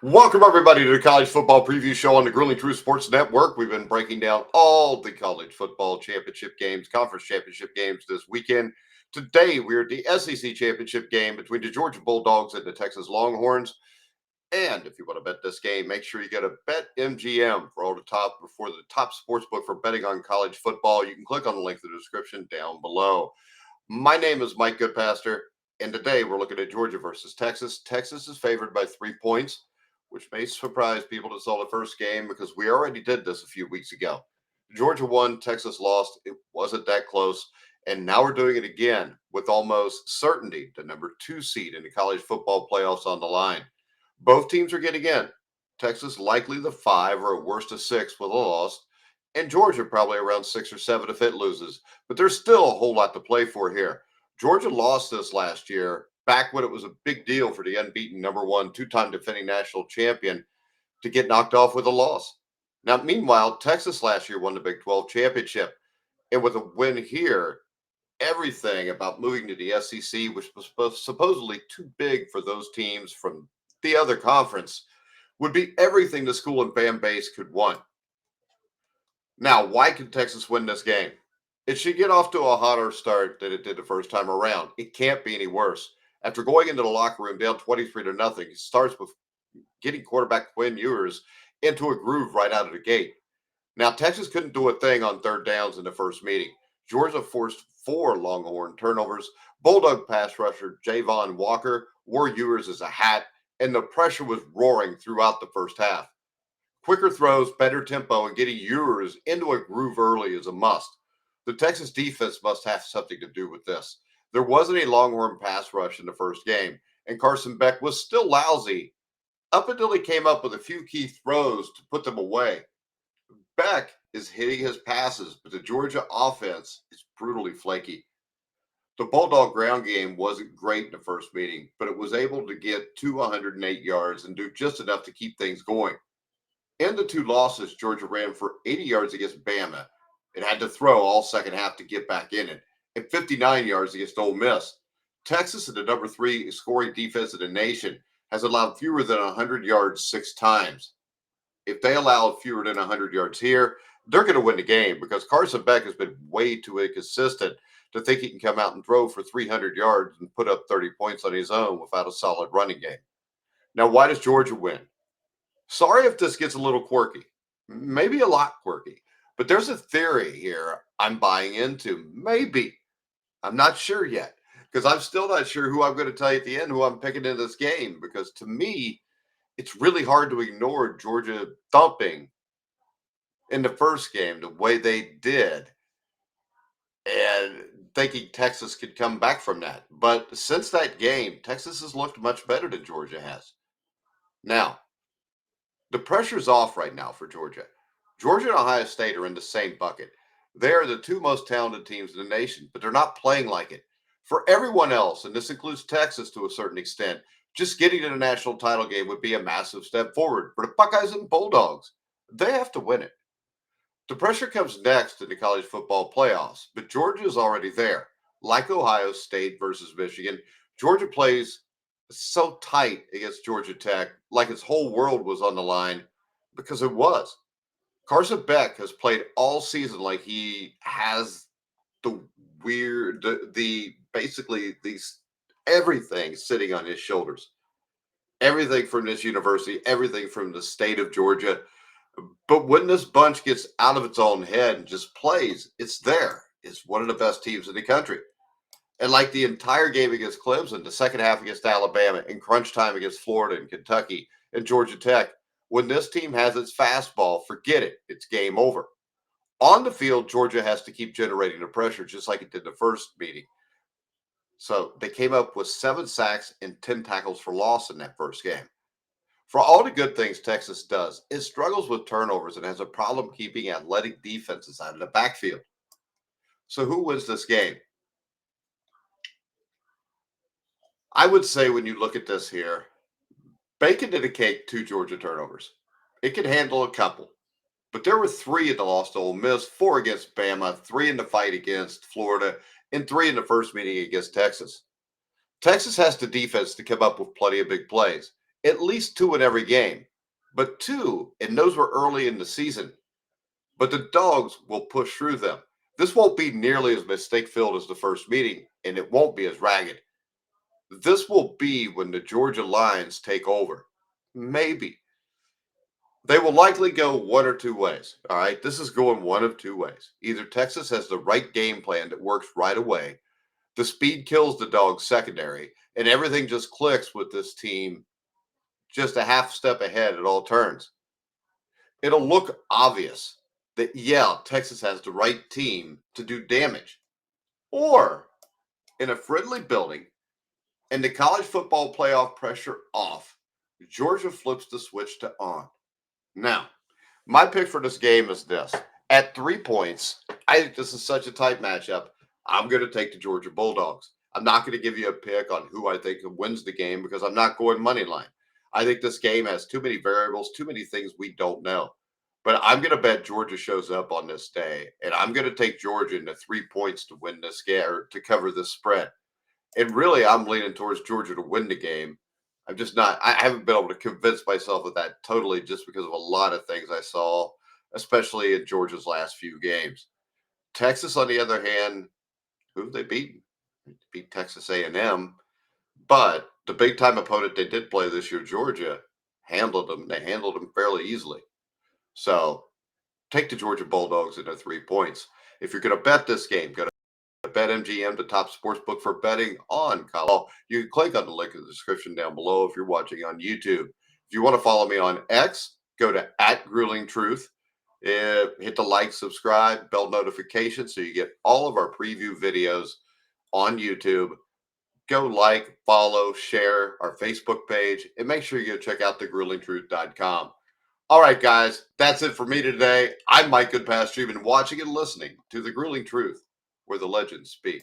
Welcome, everybody, to the College Football Preview Show on the Grueling True Sports Network. We've been breaking down all the college football championship games, conference championship games this weekend. Today, we're at the SEC championship game between the Georgia Bulldogs and the Texas Longhorns. And if you want to bet this game, make sure you get a Bet MGM for the top sports book for betting on college football. You can click on the link in the description down below. My name is Mike Goodpaster, and today we're looking at Georgia versus Texas. Texas is favored by 3 points, which may surprise people that saw the first game because we already did this a few weeks ago. Georgia won, Texas lost. It wasn't that close. And now we're doing it again with almost certainty the number 2 seed in the college football playoffs on the line. Both teams are getting in. Texas likely the 5 or at worst a 6 with a loss, and Georgia probably around 6 or 7 if it loses. But there's still a whole lot to play for here. Georgia lost this last year, back when it was a big deal for the unbeaten number 1 two-time defending national champion to get knocked off with a loss. Now, meanwhile, Texas last year won the Big 12 championship. And with a win here, everything about moving to the SEC, which was supposedly too big for those teams from the other conference, would be everything the school and fan base could want. Now, why could Texas win this game? It should get off to a hotter start than it did the first time around. It can't be any worse. After going into the locker room down 23 to nothing, it starts with getting quarterback Quinn Ewers into a groove right out of the gate. Now, Texas couldn't do a thing on third downs in the first meeting. Georgia forced 4 Longhorn turnovers. Bulldog pass rusher Javon Walker wore Ewers as a hat, and the pressure was roaring throughout the first half. Quicker throws, better tempo, and getting Ewers into a groove early is a must. The Texas defense must have something to do with this. There wasn't a Longhorn pass rush in the first game, and Carson Beck was still lousy up until he came up with a few key throws to put them away. Beck is hitting his passes, but the Georgia offense is brutally flaky. The Bulldog ground game wasn't great in the first meeting, but it was able to get to 108 yards and do just enough to keep things going. In the 2 losses, Georgia ran for 80 yards against Bama. It had to throw all second half to get back in it, and 59 yards against Ole Miss. Texas, the number 3 scoring defense in the nation, has allowed fewer than 100 yards 6 times. If they allow fewer than 100 yards here, they're going to win the game because Carson Beck has been way too inconsistent to think he can come out and throw for 300 yards and put up 30 points on his own without a solid running game. Now, why does Georgia win? Sorry if this gets a little quirky, maybe a lot quirky, but there's a theory here I'm buying into. Maybe. I'm not sure yet because I'm still not sure who I'm going to tell you at the end who I'm picking in this game because to me, it's really hard to ignore Georgia thumping in the first game the way they did and thinking Texas could come back from that. But since that game, Texas has looked much better than Georgia has. Now, the pressure's off right now for Georgia. Georgia and Ohio State are in the same bucket. They are the 2 most talented teams in the nation, but they're not playing like it. For everyone else, and this includes Texas to a certain extent, just getting to the national title game would be a massive step forward. For the Buckeyes and Bulldogs, they have to win it. The pressure comes next in the college football playoffs, but Georgia is already there. Like Ohio State versus Michigan, Georgia plays so tight against Georgia Tech, like its whole world was on the line, because it was. Carson Beck has played all season like he has the weird, the basically these everything sitting on his shoulders. Everything from this university, everything from the state of Georgia. But when this bunch gets out of its own head and just plays, it's there. It's one of the best teams in the country. And like the entire game against Clemson, the second half against Alabama, and crunch time against Florida and Kentucky and Georgia Tech, when this team has its fastball, forget it. It's game over. On the field, Georgia has to keep generating the pressure just like it did the first meeting. So they came up with 7 sacks and 10 tackles for loss in that first game. For all the good things Texas does, it struggles with turnovers and has a problem keeping athletic defenses out of the backfield. So who wins this game? I would say when you look at this here, bacon did a cake 2 Georgia turnovers. It could handle a couple. But there were 3 in the loss to Ole Miss, 4 against Bama, 3 in the fight against Florida, and 3 in the first meeting against Texas. Texas has the defense to come up with plenty of big plays. at least 2 in every game, but 2, and those were early in the season. But the Dogs will push through them. This won't be nearly as mistake filled as the first meeting, and it won't be as ragged. This will be when the Georgia Lions take over. Maybe. They will likely go one or two ways. All right. This is going one of two ways. Either Texas has the right game plan that works right away, the speed kills the Dogs secondary, and everything just clicks with this team just a half step ahead at all turns. It'll look obvious that, yeah, Texas has the right team to do damage. Or in a friendly building and the college football playoff pressure off, Georgia flips the switch to on. Now, my pick for this game is this. At 3 points, I think this is such a tight matchup. I'm going to take the Georgia Bulldogs. I'm not going to give you a pick on who I think wins the game because I'm not going money line. I think this game has too many variables, too many things we don't know. But I'm going to bet Georgia shows up on this day, and I'm going to take Georgia into 3 points to win this game or to cover this spread. And really, I'm leaning towards Georgia to win the game. I'm just not. I haven't been able to convince myself of that totally, just because of a lot of things I saw, especially in Georgia's last few games. Texas, on the other hand, who have they beaten? They beat Texas A&M, but the big time opponent they did play this year, Georgia, handled them. They handled them fairly easily. So take the Georgia Bulldogs into 3 points. If you're going to bet this game, go to BetMGM, the top sports book for betting on college. You can click on the link in the description down below if you're watching on YouTube. If you want to follow me on X, go to @GruelingTruth. Hit the like, subscribe, bell notification so you get all of our preview videos on YouTube. Go like, follow, share our Facebook page, and make sure you go check out thegruelingtruth.com. All right, guys, that's it for me today. I'm Mike Goodpaster. You've been watching and listening to The Grueling Truth, where the legends speak.